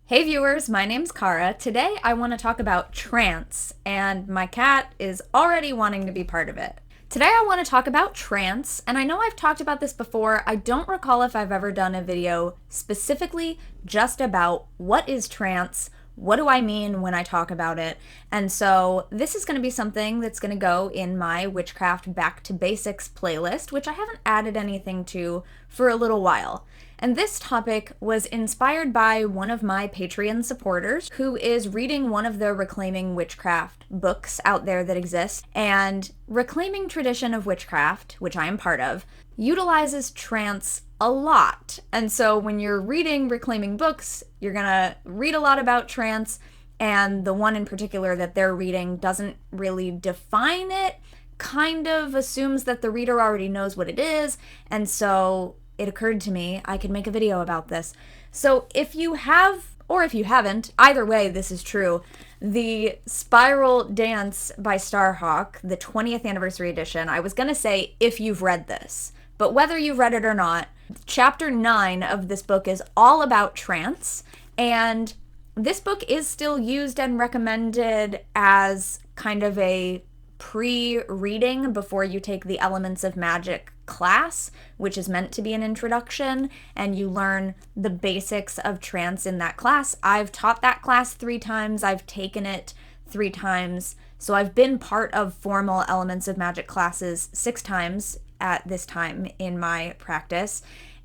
Hey viewers, my name's Cara. Today I want to talk about trance, and my cat is already wanting to be part of it. Today I want to talk about trance, and I know I've talked about this before. I don't recall if I've ever done a video specifically just about what is trance, what do I mean when I talk about it, and so this is going to be something that's going to go in my Witchcraft Back to Basics playlist, which I haven't added anything to for a little while. And this topic was inspired by one of my Patreon supporters who is reading one of the Reclaiming Witchcraft books out there that exist. And Reclaiming Tradition of Witchcraft, which I am part of, utilizes trance a lot. And so when you're reading Reclaiming books, you're gonna read a lot about trance, and the one in particular that they're reading doesn't really define it, kind of assumes that the reader already knows what it is, and so it occurred to me I could make a video about this. So if you have, or if you haven't, either way this is true, the Spiral Dance by Starhawk, the 20th anniversary edition, I was gonna say if you've read this, but whether you've read it or not, chapter 9 of this book is all about trance, and this book is still used and recommended as kind of a pre-reading before you take the Elements of Magic class, which is meant to be an introduction, and you learn the basics of trance in that class. I've taught that class 3 times, I've taken it 3 times, so I've been part of formal Elements of Magic classes 6 times at this time in my practice.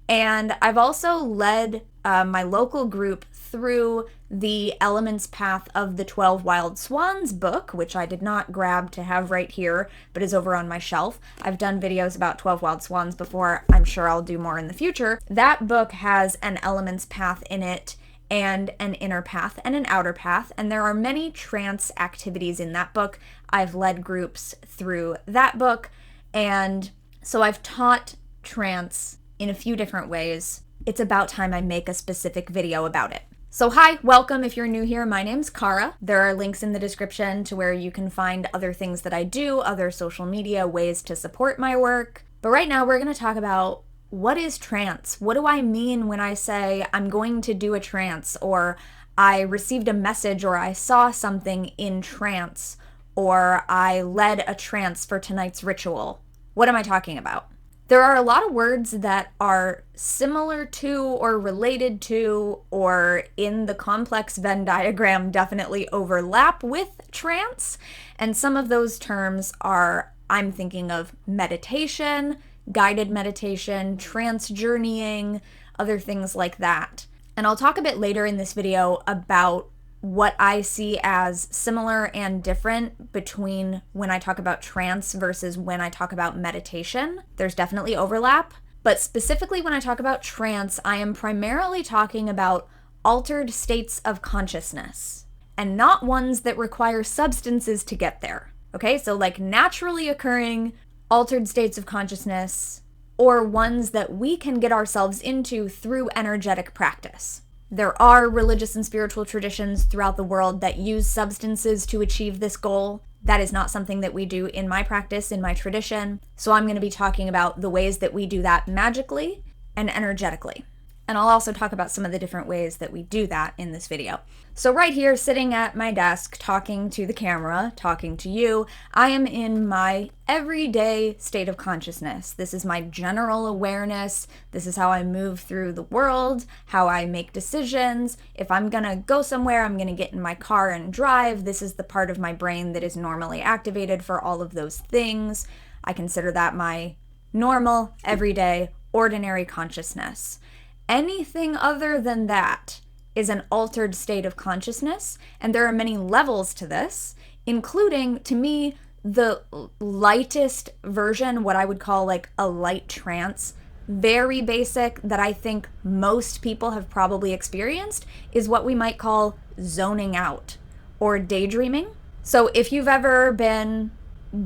And I've also led my local group through the Elements Path of the 12 Wild Swans book, which I did not grab to have right here, but is over on my shelf. I've done videos about 12 Wild Swans before. I'm sure I'll do more in the future. That book has an Elements Path in it, and an inner path and an outer path, and there are many trance activities in that book. I've led groups through that book, and so I've taught trance in a few different ways. It's about time I make a specific video about it. So hi, welcome if you're new here. My name's Cara. There are links in the description to where you can find other things that I do, other social media, ways to support my work. But right now we're going to talk about what is trance? What do I mean when I say I'm going to do a trance, or I received a message, or I saw something in trance, or I led a trance for tonight's ritual? What am I talking about? There are a lot of words that are similar to or related to or in the complex Venn diagram definitely overlap with trance, and some of those terms are, I'm thinking of meditation, guided meditation, trance journeying, other things like that. And I'll talk a bit later in this video about what I see as similar and different between when I talk about trance versus when I talk about meditation. There's definitely overlap, but specifically when I talk about trance, I am primarily talking about altered states of consciousness, and not ones that require substances to get there. Okay, so like naturally occurring altered states of consciousness, or ones that we can get ourselves into through energetic practice. There are religious and spiritual traditions throughout the world that use substances to achieve this goal. That is not something that we do in my practice, in my tradition. So I'm going to be talking about the ways that we do that magically and energetically. And I'll also talk about some of the different ways that we do that in this video. So right here, sitting at my desk, talking to the camera, talking to you, I am in my everyday state of consciousness. This is my general awareness. This is how I move through the world, how I make decisions. If I'm gonna go somewhere, I'm gonna get in my car and drive. This is the part of my brain that is normally activated for all of those things. I consider that my normal, everyday, ordinary consciousness. Anything other than that is an altered state of consciousness, and there are many levels to this, including, to me, the lightest version, what I would call like a light trance, very basic, that I think most people have probably experienced, is what we might call zoning out or daydreaming. So if you've ever been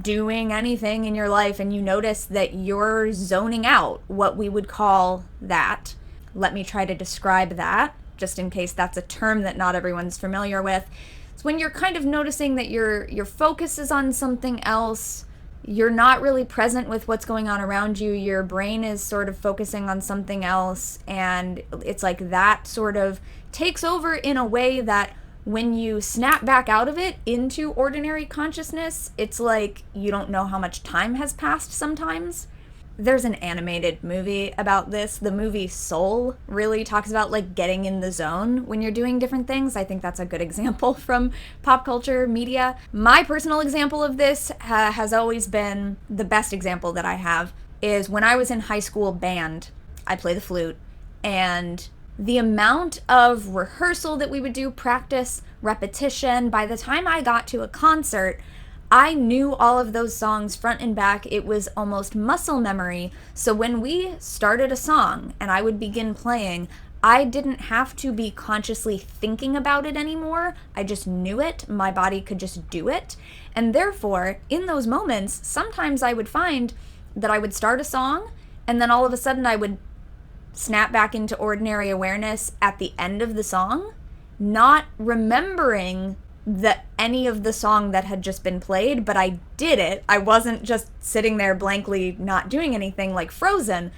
doing anything in your life and you notice that you're zoning out, what we would call that, let me try to describe that, just in case that's a term that not everyone's familiar with. It's when you're kind of noticing that your focus is on something else, you're not really present with what's going on around you, your brain is sort of focusing on something else, and it's like that sort of takes over in a way that when you snap back out of it into ordinary consciousness, it's like you don't know how much time has passed sometimes. There's an animated movie about this. The movie Soul really talks about like getting in the zone when you're doing different things. I think that's a good example from pop culture media. My personal example of this has always been, the best example that I have is when I was in high school band. I play the flute, and the amount of rehearsal that we would do, practice, repetition, by the time I got to a concert, I knew all of those songs front and back. It was almost muscle memory. So when we started a song and I would begin playing, I didn't have to be consciously thinking about it anymore. I just knew it. My body could just do it. And therefore, in those moments, sometimes I would find that I would start a song and then all of a sudden I would snap back into ordinary awareness at the end of the song, not remembering that any of the song that had just been played, but I did it. I wasn't just sitting there blankly not doing anything like frozen.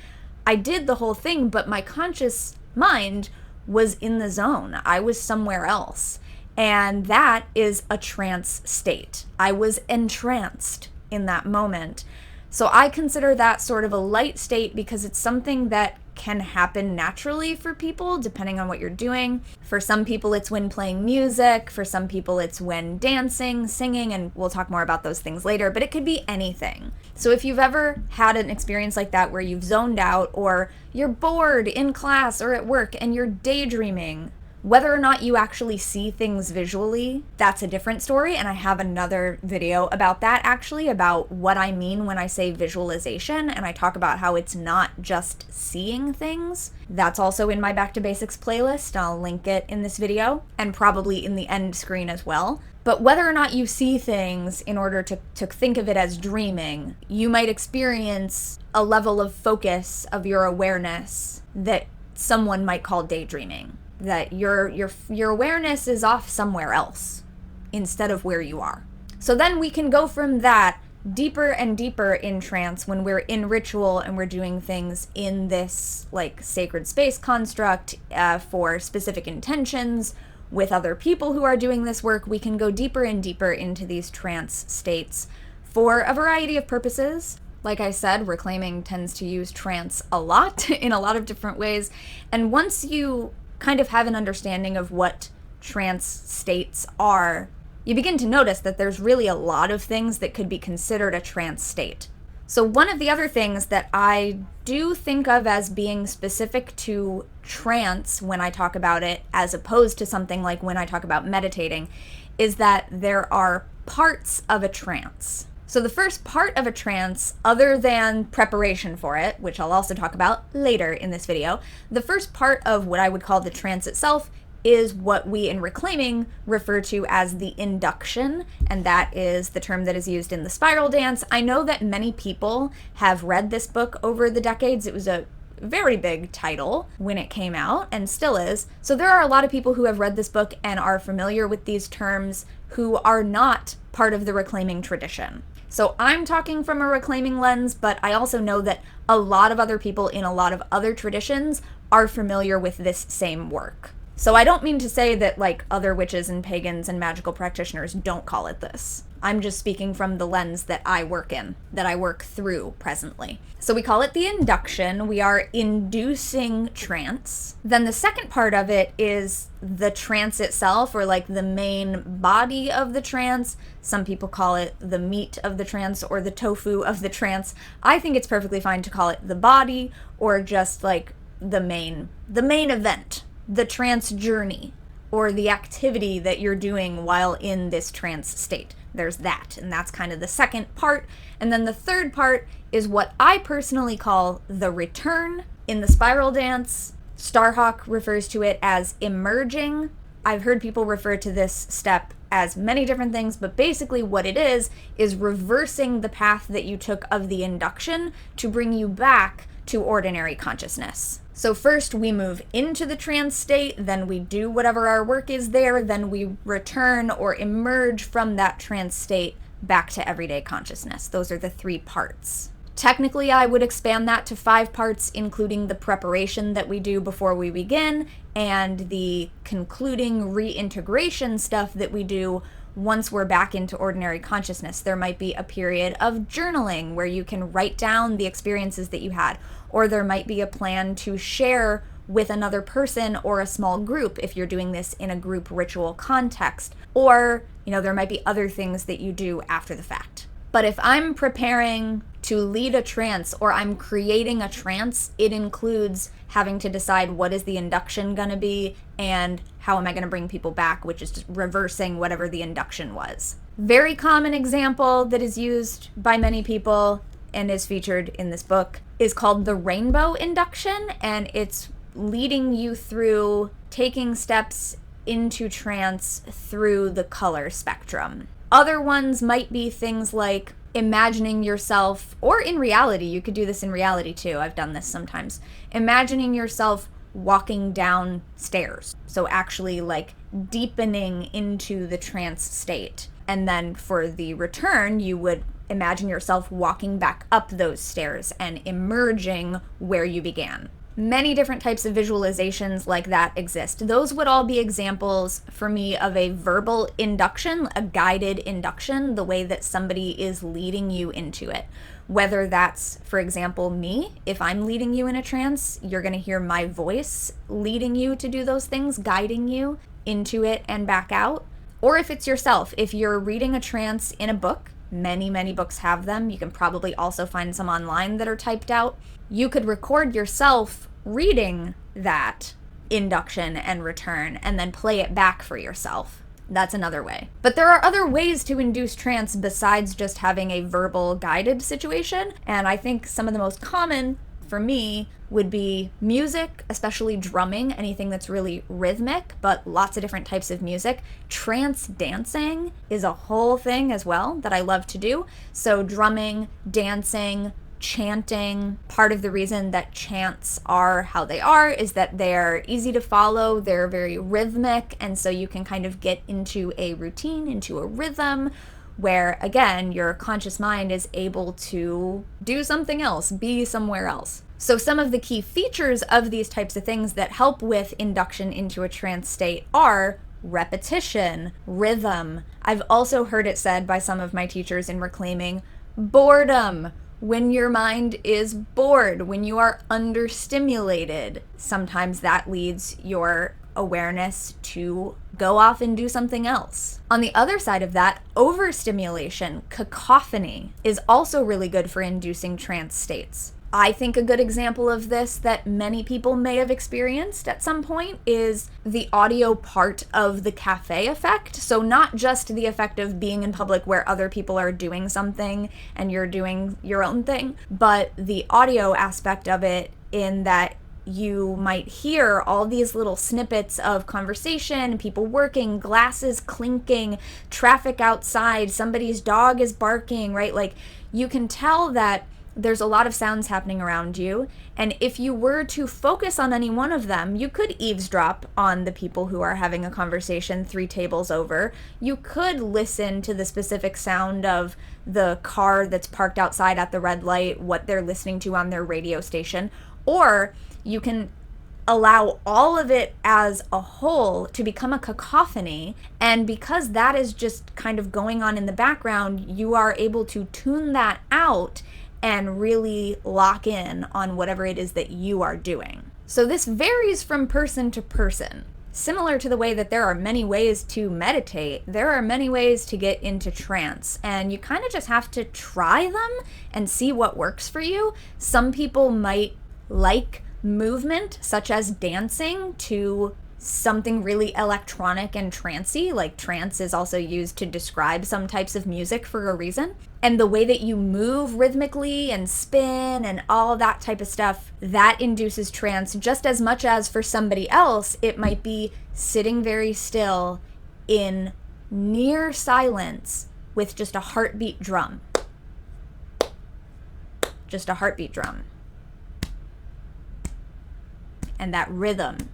I did the whole thing, but my conscious mind was in the zone. I was somewhere else. And that is a trance state. I was entranced in that moment. So I consider that sort of a light state because it's something that can happen naturally for people depending on what you're doing. For some people it's when playing music, for some people it's when dancing, singing, and we'll talk more about those things later, but it could be anything. So if you've ever had an experience like that where you've zoned out or you're bored in class or at work and you're daydreaming, whether or not you actually see things visually, that's a different story, and I have another video about that actually, about what I mean when I say visualization, and I talk about how it's not just seeing things. That's also in my Back to Basics playlist. I'll link it in this video, and probably in the end screen as well. But whether or not you see things in order to think of it as dreaming, you might experience a level of focus of your awareness that someone might call daydreaming. That your awareness is off somewhere else instead of where you are. So then we can go from that deeper and deeper in trance when we're in ritual and we're doing things in this like sacred space construct for specific intentions with other people who are doing this work. We can go deeper and deeper into these trance states for a variety of purposes. Like I said, Reclaiming tends to use trance a lot in a lot of different ways. And once you kind of have an understanding of what trance states are, you begin to notice that there's really a lot of things that could be considered a trance state. So one of the other things that I do think of as being specific to trance when I talk about it, as opposed to something like when I talk about meditating, is that there are parts of a trance. So the first part of a trance, other than preparation for it, which I'll also talk about later in this video, the first part of what I would call the trance itself is what we in Reclaiming refer to as the induction, and that is the term that is used in the spiral dance. I know that many people have read this book over the decades. It was a very big title when it came out and still is. So there are a lot of people who have read this book and are familiar with these terms who are not part of the Reclaiming tradition. So I'm talking from a Reclaiming lens, but I also know that a lot of other people in a lot of other traditions are familiar with this same work. So I don't mean to say that like other witches and pagans and magical practitioners don't call it this. I'm just speaking from the lens that I work in, that I work through presently. So we call it the induction. We are inducing trance. Then the second part of it is the trance itself, or like the main body of the trance. Some people call it the meat of the trance or the tofu of the trance. I think it's perfectly fine to call it the body or just like the main event, the trance journey, or the activity that you're doing while in this trance state. There's that, and that's kind of the second part. And then the third part is what I personally call the return. In the spiral dance, Starhawk refers to it as emerging. I've heard people refer to this step as many different things, but basically what it is reversing the path that you took of the induction to bring you back to ordinary consciousness. So first we move into the trance state, then we do whatever our work is there, then we return or emerge from that trance state back to everyday consciousness. Those are the three parts. Technically, I would expand that to 5 parts, including the preparation that we do before we begin and the concluding reintegration stuff that we do once we're back into ordinary consciousness. There might be a period of journaling where you can write down the experiences that you had, or there might be a plan to share with another person or a small group if you're doing this in a group ritual context, or there might be other things that you do after the fact. But if I'm preparing to lead a trance or I'm creating a trance, it includes having to decide what is the induction going to be and how am I going to bring people back, which is just reversing whatever the induction was. Very common example that is used by many people and is featured in this book is called the rainbow induction, and it's leading you through taking steps into trance through the color spectrum. Other ones might be things like imagining yourself, or in reality, you could do this in reality too, I've done this sometimes, imagining yourself walking down stairs. So actually like deepening into the trance state. And then for the return, you would imagine yourself walking back up those stairs and emerging where you began. Many different types of visualizations like that exist. Those would all be examples for me of a verbal induction, a guided induction, the way that somebody is leading you into it. Whether that's, for example, me, if I'm leading you in a trance, you're going to hear my voice leading you to do those things, guiding you into it and back out. Or if it's yourself, if you're reading a trance in a book, many books have them. You can probably also find some online that are typed out. You could record yourself reading that induction and return and then play it back for yourself. That's another way. But there are other ways to induce trance besides just having a verbal guided situation, and I think some of the most common for me would be music, especially drumming, anything that's really rhythmic, but lots of different types of music. Trance dancing is a whole thing as well that I love to do. So drumming, dancing, chanting. Part of the reason that chants are how they are is that they're easy to follow, they're very rhythmic, and so you can kind of get into a routine, into a rhythm, where again, your conscious mind is able to do something else, be somewhere else. So some of the key features of these types of things that help with induction into a trance state are repetition, rhythm. I've also heard it said by some of my teachers in Reclaiming, boredom. When your mind is bored, when you are understimulated, sometimes that leads your awareness to go off and do something else. On the other side of that, overstimulation, cacophony, is also really good for inducing trance states. I think a good example of this that many people may have experienced at some point is the audio part of the cafe effect. So not just the effect of being in public where other people are doing something and you're doing your own thing, but the audio aspect of it, in that you might hear all these little snippets of conversation, people working, glasses clinking, traffic outside, somebody's dog is barking, right? Like you can tell that there's a lot of sounds happening around you, and if you were to focus on any one of them, you could eavesdrop on the people who are having a conversation 3 tables over. You could listen to the specific sound of the car that's parked outside at the red light, what they're listening to on their radio station, or you can allow all of it as a whole to become a cacophony, and because that is just kind of going on in the background, you are able to tune that out and really lock in on whatever it is that you are doing. So this varies from person to person. Similar to the way that there are many ways to meditate, there are many ways to get into trance, and you kind of just have to try them and see what works for you. Some people might like movement, such as dancing, to something really electronic and trancey. Like trance is also used to describe some types of music for a reason. And the way that you move rhythmically and spin and all that type of stuff, that induces trance just as much as for somebody else, it might be sitting very still in near silence with just a heartbeat drum. Just a heartbeat drum. And that rhythm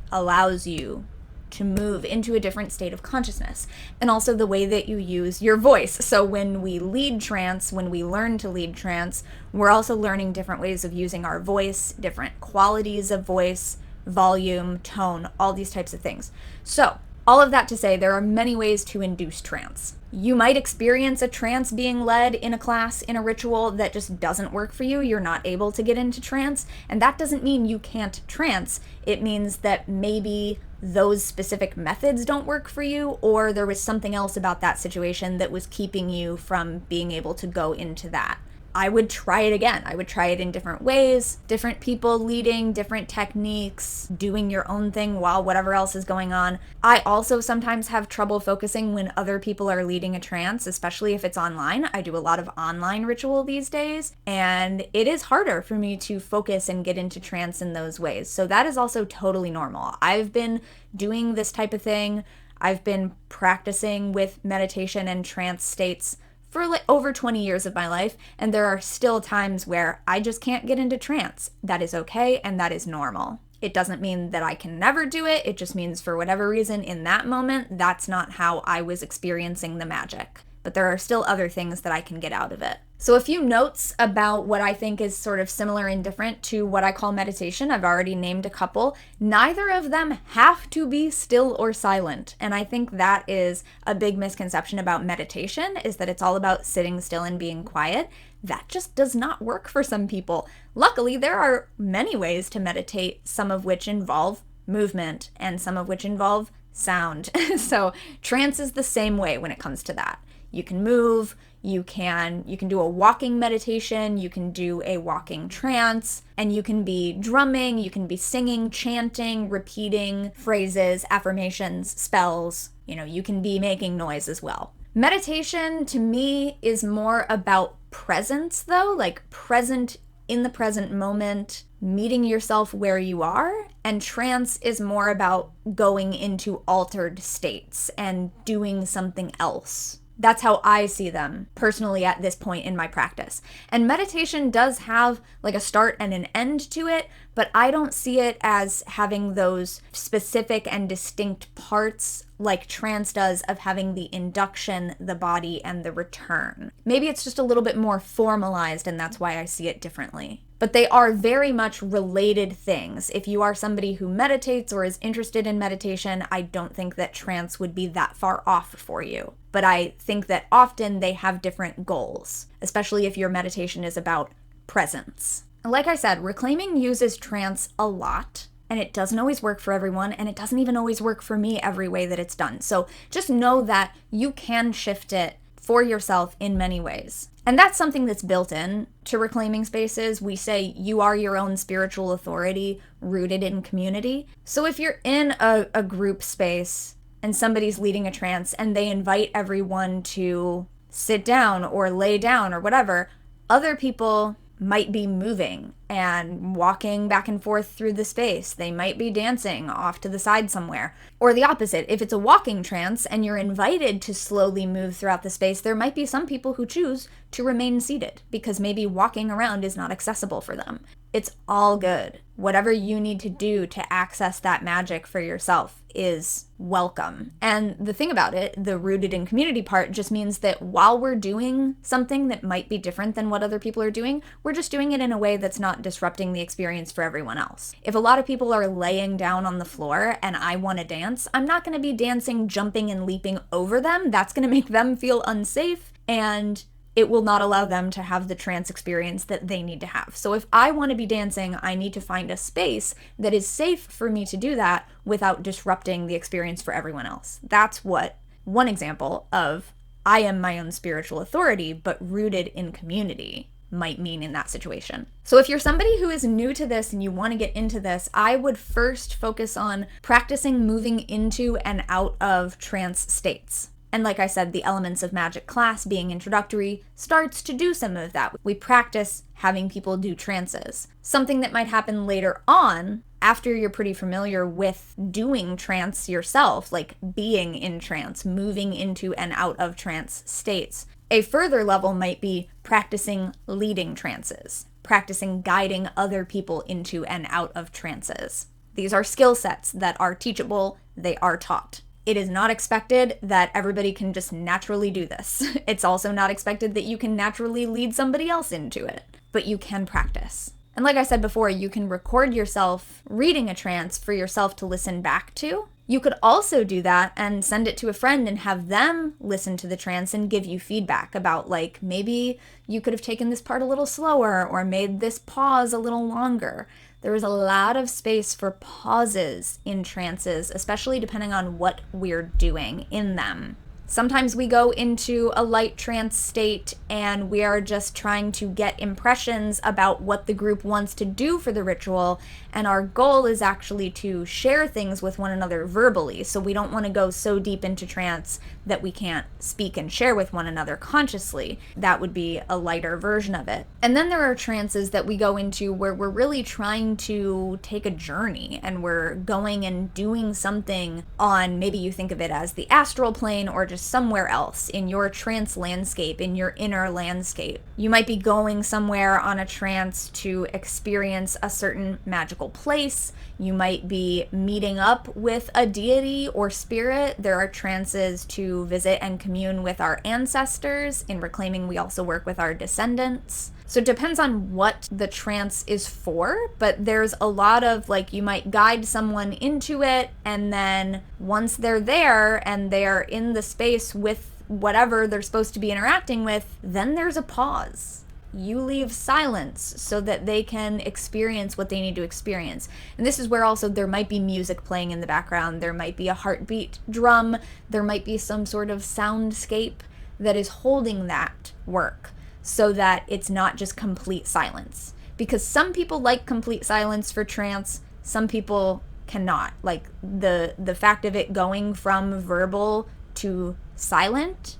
allows you to move into a different state of consciousness, and also the way that you use your voice. So when we lead trance, when we learn to lead trance, we're also learning different ways of using our voice, different qualities of voice, volume, tone, all these types of things. So all of that to say, there are many ways to induce trance. You might experience a trance being led in a class, in a ritual that just doesn't work for you. You're not able to get into trance, and that doesn't mean you can't trance. It means that maybe those specific methods don't work for you, or there was something else about that situation that was keeping you from being able to go into that. I would try it again. I would try it in different ways, different people leading, different techniques, doing your own thing while whatever else is going on. I also sometimes have trouble focusing when other people are leading a trance, especially if it's online. I do a lot of online ritual these days, and it is harder for me to focus and get into trance in those ways. So that is also totally normal. I've been doing this type of thing. I've been practicing with meditation and trance states for like over 20 years of my life, and there are still times where I just can't get into trance. That is okay, and that is normal. It doesn't mean that I can never do it. It just means for whatever reason in that moment, that's not how I was experiencing the magic. But there are still other things that I can get out of it. So a few notes about what I think is sort of similar and different to what I call meditation. I've already named a couple. Neither of them have to be still or silent. And I think that is a big misconception about meditation, is that it's all about sitting still and being quiet. That just does not work for some people. Luckily, there are many ways to meditate, some of which involve movement and some of which involve sound. So trance is the same way when it comes to that. You can move, you can do a walking meditation, you can do a walking trance, and you can be drumming, you can be singing, chanting, repeating phrases, affirmations, spells. You can be making noise as well. Meditation to me is more about presence though, like present in the present moment, meeting yourself where you are, and trance is more about going into altered states and doing something else. That's how I see them personally at this point in my practice. And meditation does have like a start and an end to it, but I don't see it as having those specific and distinct parts like trance does of having the induction, the body, and the return. Maybe it's just a little bit more formalized, and that's why I see it differently. But they are very much related things. If you are somebody who meditates or is interested in meditation, I don't think that trance would be that far off for you. But I think that often they have different goals, especially if your meditation is about presence. Like I said, Reclaiming uses trance a lot, and it doesn't always work for everyone, and it doesn't even always work for me every way that it's done. So just know that you can shift it for yourself in many ways. And that's something that's built in to reclaiming spaces. We say you are your own spiritual authority rooted in community. So if you're in a group space and somebody's leading a trance and they invite everyone to sit down or lay down or whatever, other people might be moving and walking back and forth through the space. They might be dancing off to the side somewhere. Or the opposite, if it's a walking trance and you're invited to slowly move throughout the space, there might be some people who choose to remain seated because maybe walking around is not accessible for them. It's all good. Whatever you need to do to access that magic for yourself is welcome. And the thing about it, the rooted in community part, just means that while we're doing something that might be different than what other people are doing, we're just doing it in a way that's not disrupting the experience for everyone else. If a lot of people are laying down on the floor and I want to dance, I'm not going to be dancing, jumping, and leaping over them. That's going to make them feel unsafe, and it will not allow them to have the trance experience that they need to have. So if I want to be dancing, I need to find a space that is safe for me to do that without disrupting the experience for everyone else. That's what one example of I am my own spiritual authority, but rooted in community might mean in that situation. So if you're somebody who is new to this and you want to get into this, I would first focus on practicing moving into and out of trance states. And like I said, the Elements of Magic class being introductory starts to do some of that. We practice having people do trances. Something that might happen later on, after you're pretty familiar with doing trance yourself, like being in trance, moving into and out of trance states. A further level might be practicing leading trances, practicing guiding other people into and out of trances. These are skill sets that are teachable, they are taught. It is not expected that everybody can just naturally do this. It's also not expected that you can naturally lead somebody else into it, but you can practice. And like I said before, you can record yourself reading a trance for yourself to listen back to. You could also do that and send it to a friend and have them listen to the trance and give you feedback about, like, maybe you could have taken this part a little slower or made this pause a little longer. There is a lot of space for pauses in trances, especially depending on what we're doing in them. Sometimes we go into a light trance state and we are just trying to get impressions about what the group wants to do for the ritual, and our goal is actually to share things with one another verbally, so we don't want to go so deep into trance that we can't speak and share with one another consciously. That would be a lighter version of it. And then there are trances that we go into where we're really trying to take a journey and we're going and doing something on, maybe you think of it as the astral plane or just somewhere else in your trance landscape, in your inner landscape. You might be going somewhere on a trance to experience a certain magical place. You might be meeting up with a deity or spirit. There are trances to visit and commune with our ancestors. In Reclaiming, we also work with our descendants. So it depends on what the trance is for, but there's a lot of, like, you might guide someone into it, and then once they're there and they're in the space with whatever they're supposed to be interacting with, then there's a pause. You leave silence so that they can experience what they need to experience. And this is where also there might be music playing in the background, there might be a heartbeat drum, there might be some sort of soundscape that is holding that work, so that it's not just complete silence. Because some people like complete silence for trance, some people cannot. Like the fact of it going from verbal to silent,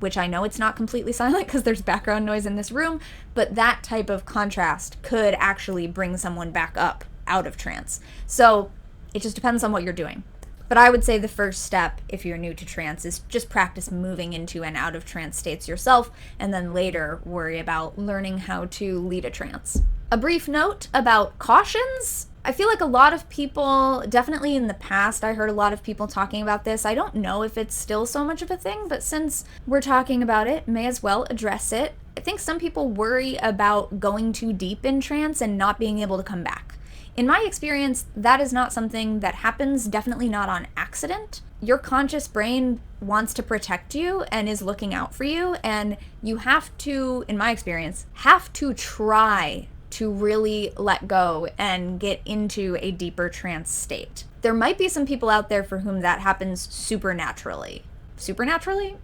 which I know it's not completely silent because there's background noise in this room, but that type of contrast could actually bring someone back up out of trance. So it just depends on what you're doing. But I would say the first step, if you're new to trance, is just practice moving into and out of trance states yourself, and then later worry about learning how to lead a trance. A brief note about cautions. I feel like a lot of people, definitely in the past, I heard a lot of people talking about this. I don't know if it's still so much of a thing, but since we're talking about it, may as well address it. I think some people worry about going too deep in trance and not being able to come back. In my experience, that is not something that happens, definitely not on accident. Your conscious brain wants to protect you and is looking out for you, and you have to, in my experience, have to try to really let go and get into a deeper trance state. There might be some people out there for whom that happens supernaturally. Supernaturally?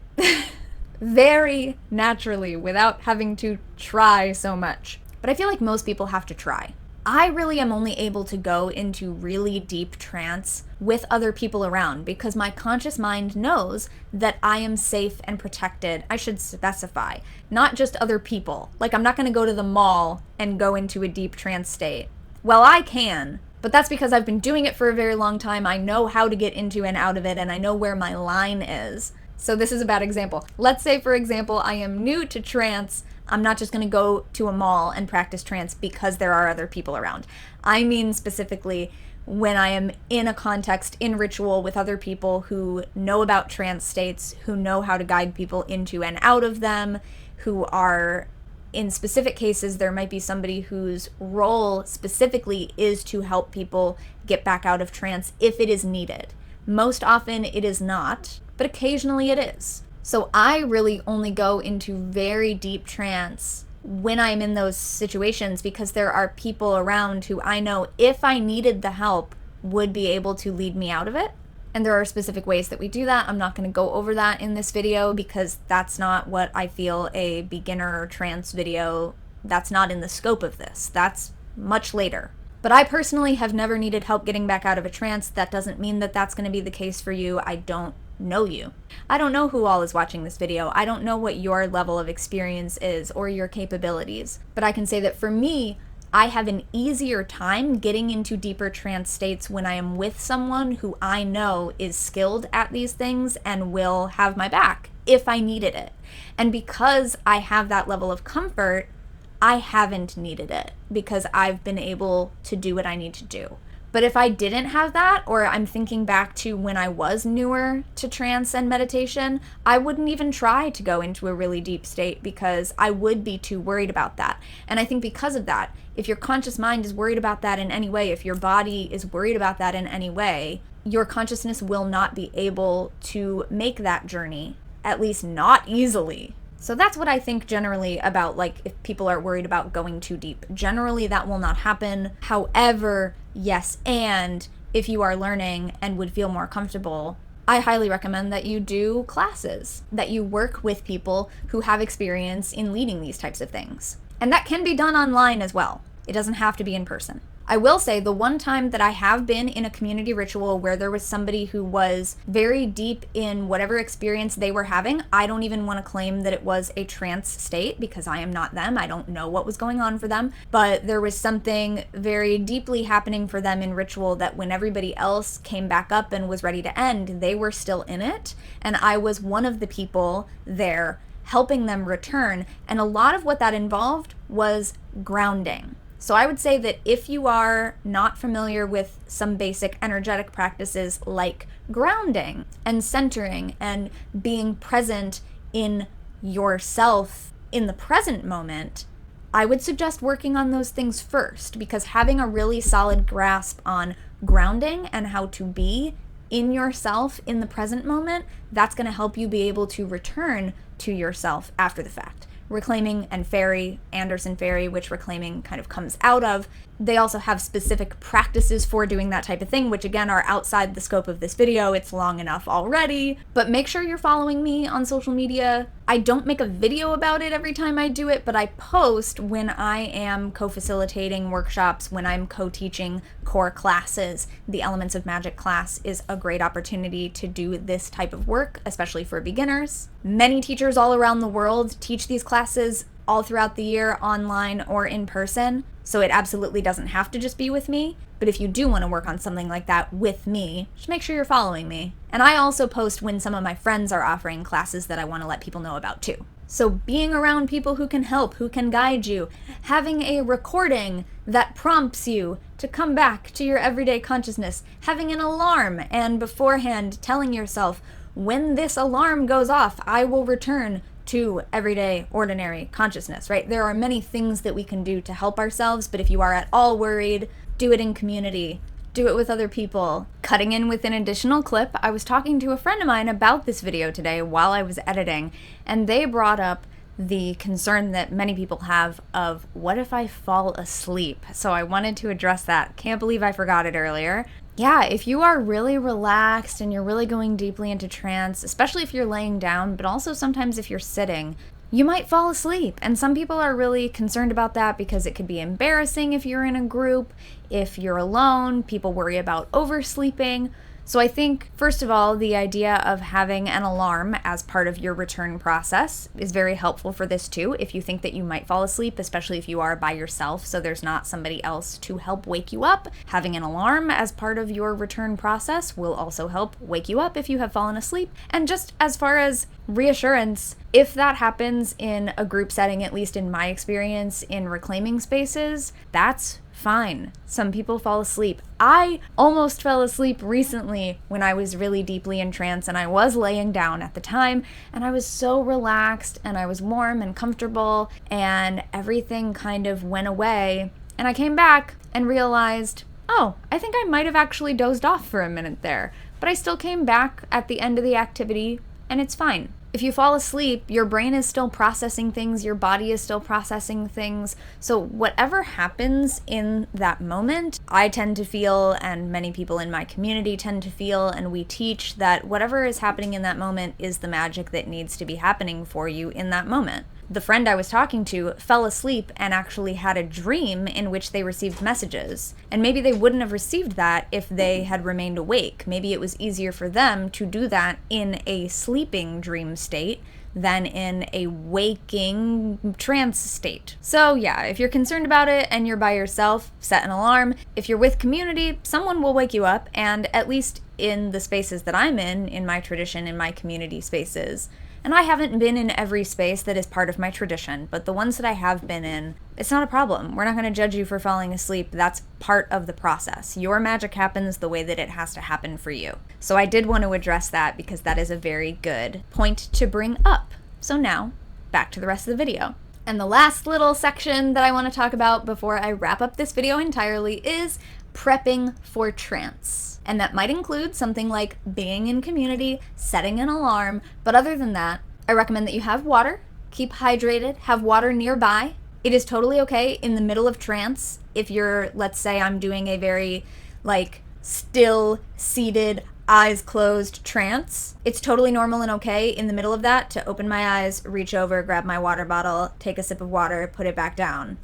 Very naturally, without having to try so much. But I feel like most people have to try. I really am only able to go into really deep trance with other people around because my conscious mind knows that I am safe and protected. I should specify, not just other people. Like, I'm not going to go to the mall and go into a deep trance state. Well, I can, but that's because I've been doing it for a very long time. I know how to get into and out of it, and I know where my line is. So this is a bad example. Let's say, for example, I am new to trance. I'm not just going to go to a mall and practice trance because there are other people around. I mean specifically when I am in a context, in ritual with other people who know about trance states, who know how to guide people into and out of them, who are, in specific cases, there might be somebody whose role specifically is to help people get back out of trance if it is needed. Most often it is not, but occasionally it is. So I really only go into very deep trance when I'm in those situations because there are people around who I know, if I needed the help, would be able to lead me out of it. And there are specific ways that we do that. I'm not going to go over that in this video because that's not what I feel a beginner trance video, that's not in the scope of this. That's much later. But I personally have never needed help getting back out of a trance. That doesn't mean that that's going to be the case for you. I don't know you. I don't know who all is watching this video. I don't know what your level of experience is or your capabilities. But I can say that for me, I have an easier time getting into deeper trance states when I am with someone who I know is skilled at these things and will have my back if I needed it. And because I have that level of comfort, I haven't needed it because I've been able to do what I need to do. But if I didn't have that, or I'm thinking back to when I was newer to trance and meditation, I wouldn't even try to go into a really deep state because I would be too worried about that. And I think because of that, if your conscious mind is worried about that in any way, if your body is worried about that in any way, your consciousness will not be able to make that journey, at least not easily. So that's what I think generally about, like, if people are worried about going too deep. Generally, that will not happen. However, yes, and if you are learning and would feel more comfortable, I highly recommend that you do classes, that you work with people who have experience in leading these types of things. And that can be done online as well. It doesn't have to be in person. I will say the one time that I have been in a community ritual where there was somebody who was very deep in whatever experience they were having, I don't even want to claim that it was a trance state because I am not them. I don't know what was going on for them, but there was something very deeply happening for them in ritual that when everybody else came back up and was ready to end, they were still in it. And I was one of the people there helping them return. And a lot of what that involved was grounding. So I would say that if you are not familiar with some basic energetic practices like grounding and centering and being present in yourself in the present moment, I would suggest working on those things first, because having a really solid grasp on grounding and how to be in yourself in the present moment, that's going to help you be able to return to yourself after the fact. Reclaiming and Fairy, Anderson Fairy, which Reclaiming kind of comes out of, they also have specific practices for doing that type of thing, which again are outside the scope of this video. It's long enough already, but make sure you're following me on social media. I don't make a video about it every time I do it, but I post when I am co-facilitating workshops, when I'm co-teaching core classes. The Elements of Magic class is a great opportunity to do this type of work, especially for beginners. Many teachers all around the world teach these classes all throughout the year, online or in person, so it absolutely doesn't have to just be with me. But if you do want to work on something like that with me, just make sure you're following me. And I also post when some of my friends are offering classes that I want to let people know about too. So being around people who can help, who can guide you, having a recording that prompts you to come back to your everyday consciousness, having an alarm, and beforehand telling yourself, when this alarm goes off, I will return to everyday, ordinary consciousness, right? There are many things that we can do to help ourselves, but if you are at all worried, do it in community. Do it with other people. Cutting in with an additional clip, I was talking to a friend of mine about this video today while I was editing, and they brought up the concern that many people have of, what if I fall asleep? So I wanted to address that. Can't believe I forgot it earlier. Yeah, if you are really relaxed and you're really going deeply into trance, especially if you're laying down, but also sometimes if you're sitting, you might fall asleep. And some people are really concerned about that because it could be embarrassing if you're in a group. If you're alone, people worry about oversleeping. So I think, first of all, the idea of having an alarm as part of your return process is very helpful for this too. If you think that you might fall asleep, especially if you are by yourself, so there's not somebody else to help wake you up, having an alarm as part of your return process will also help wake you up if you have fallen asleep. And just as far as reassurance, if that happens in a group setting, at least in my experience in reclaiming spaces, that's fine. Some people fall asleep. I almost fell asleep recently when I was really deeply in trance, and I was laying down at the time, and I was so relaxed and I was warm and comfortable, and everything kind of went away. And I came back and realized, oh, I think I might have actually dozed off for a minute there, but I still came back at the end of the activity, and it's fine. If you fall asleep, your brain is still processing things, your body is still processing things. So whatever happens in that moment, I tend to feel, and many people in my community tend to feel, and we teach that whatever is happening in that moment is the magic that needs to be happening for you in that moment. The friend I was talking to fell asleep and actually had a dream in which they received messages. And maybe they wouldn't have received that if they had remained awake. Maybe it was easier for them to do that in a sleeping dream state than in a waking trance state. So yeah, if you're concerned about it and you're by yourself, set an alarm. If you're with community, someone will wake you up, and at least in the spaces that I'm in my tradition, in my community spaces, And I haven't been in every space that is part of my tradition, but the ones that I have been in, it's not a problem. We're not going to judge you for falling asleep. That's part of the process. Your magic happens the way that it has to happen for you. So I did want to address that because that is a very good point to bring up. So now, back to the rest of the video. And the last little section that I want to talk about before I wrap up this video entirely is prepping for trance. And that might include something like being in community, setting an alarm, but other than that, I recommend that you have water, keep hydrated, have water nearby. It is totally okay in the middle of trance if you're, let's say I'm doing a very still, seated, eyes closed trance. It's totally normal and okay in the middle of that to open my eyes, reach over, grab my water bottle, take a sip of water, put it back down.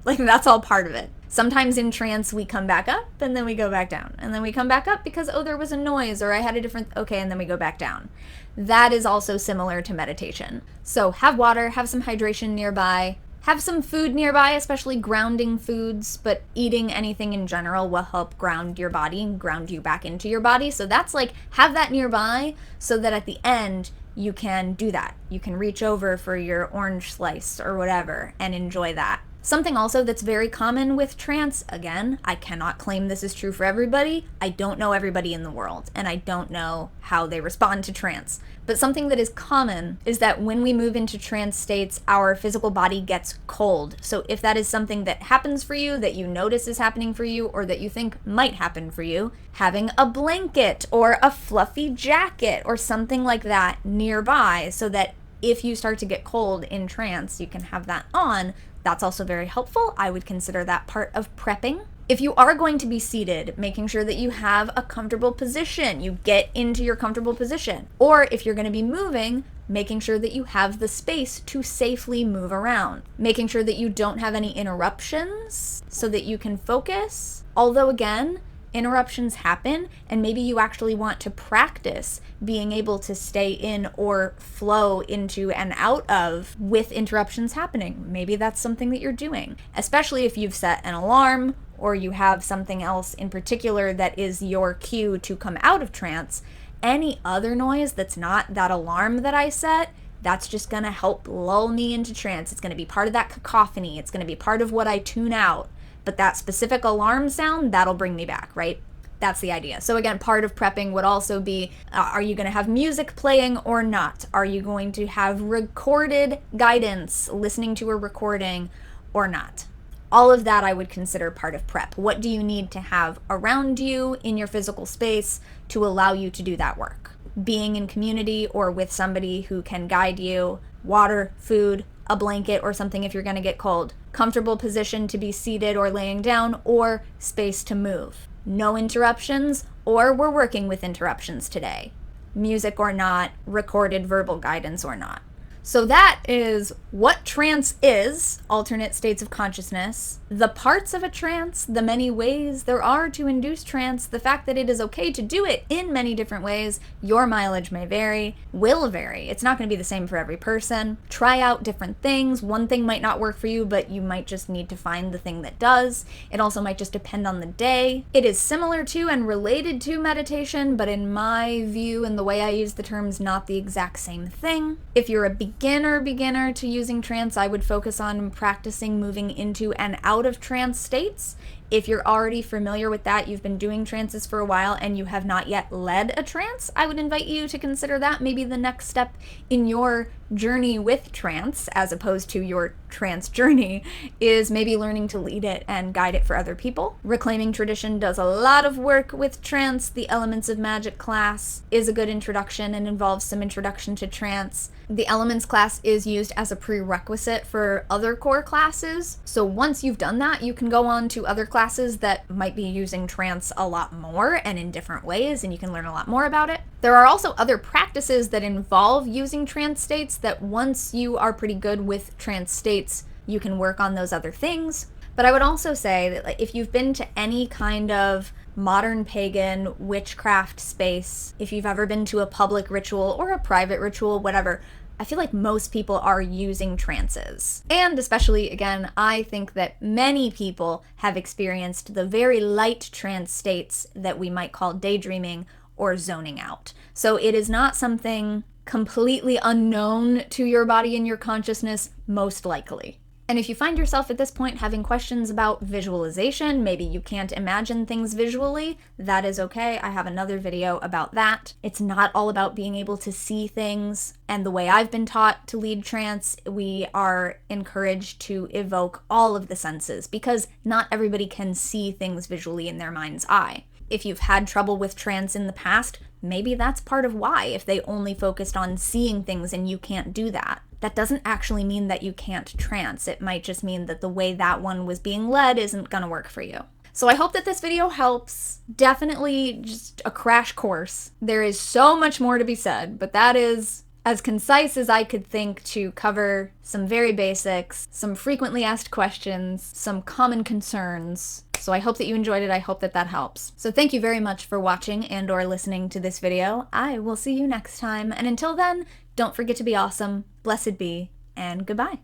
That's all part of it. Sometimes in trance we come back up and then we go back down. And then we come back up because, there was a noise or I had a different, and then we go back down. That is also similar to meditation. So have water, have some hydration nearby, have some food nearby, especially grounding foods, but eating anything in general will help ground your body and ground you back into your body. So that's have that nearby so that at the end you can do that. You can reach over for your orange slice or whatever and enjoy that. Something also that's very common with trance, again, I cannot claim this is true for everybody. I don't know everybody in the world, and I don't know how they respond to trance. But something that is common is that when we move into trance states, our physical body gets cold. So if that is something that happens for you, that you notice is happening for you, or that you think might happen for you, having a blanket or a fluffy jacket or something like that nearby so that if you start to get cold in trance, you can have that on. That's also very helpful. I would consider that part of prepping. If you are going to be seated, making sure that you have a comfortable position, you get into your comfortable position. Or if you're going to be moving, making sure that you have the space to safely move around. Making sure that you don't have any interruptions so that you can focus. Although again, interruptions happen, and maybe you actually want to practice being able to stay in or flow into and out of with interruptions happening. Maybe that's something that you're doing, especially if you've set an alarm or you have something else in particular that is your cue to come out of trance. Any other noise that's not that alarm that I set, that's just going to help lull me into trance. It's going to be part of that cacophony. It's going to be part of what I tune out. But that specific alarm sound, that'll bring me back, right? That's the idea. So again, part of prepping would also be, are you going to have music playing or not? Are you going to have recorded guidance, listening to a recording or not? All of that I would consider part of prep. What do you need to have around you in your physical space to allow you to do that work? Being in community or with somebody who can guide you, water, food, a blanket or something if you're going to get cold, comfortable position to be seated or laying down, or space to move. No interruptions, or we're working with interruptions today. Music or not, recorded verbal guidance or not. So that is what trance is, alternate states of consciousness, the parts of a trance, the many ways there are to induce trance, the fact that it is okay to do it in many different ways. Your mileage may vary, will vary. It's not going to be the same for every person. Try out different things. One thing might not work for you, but you might just need to find the thing that does. It also might just depend on the day. It is similar to and related to meditation, but in my view and the way I use the terms, not the exact same thing. If you're a beginner to using trance, I would focus on practicing moving into and out of trance states. If you're already familiar with that, you've been doing trances for a while and you have not yet led a trance, I would invite you to consider that maybe the next step in your journey with trance, as opposed to your trance journey, is maybe learning to lead it and guide it for other people. Reclaiming Tradition does a lot of work with trance. The Elements of Magic class is a good introduction and involves some introduction to trance. The Elements class is used as a prerequisite for other core classes. So once you've done that, you can go on to other classes that might be using trance a lot more and in different ways, and you can learn a lot more about it. There are also other practices that involve using trance states that once you are pretty good with trance states, you can work on those other things. But I would also say that if you've been to any kind of modern pagan witchcraft space, if you've ever been to a public ritual or a private ritual, whatever, I feel like most people are using trances. And especially, again, I think that many people have experienced the very light trance states that we might call daydreaming or zoning out. So it is not something completely unknown to your body and your consciousness, most likely. And if you find yourself at this point having questions about visualization, maybe you can't imagine things visually, that is okay. I have another video about that. It's not all about being able to see things. And the way I've been taught to lead trance, we are encouraged to evoke all of the senses because not everybody can see things visually in their mind's eye. If you've had trouble with trance in the past, maybe that's part of why, if they only focused on seeing things and you can't do that. That doesn't actually mean that you can't trance. It might just mean that the way that one was being led isn't gonna work for you. So I hope that this video helps. Definitely just a crash course. There is so much more to be said, but that is as concise as I could think to cover some very basics, some frequently asked questions, some common concerns. So I hope that you enjoyed it. I hope that that helps. So thank you very much for watching and or listening to this video. I will see you next time. And until then, don't forget to be awesome, blessed be, and goodbye.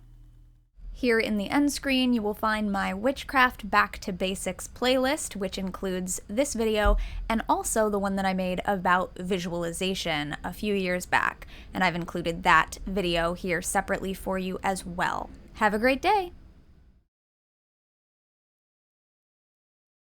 Here in the end screen, you will find my Witchcraft Back to Basics playlist, which includes this video and also the one that I made about visualization a few years back. And I've included that video here separately for you as well. Have a great day!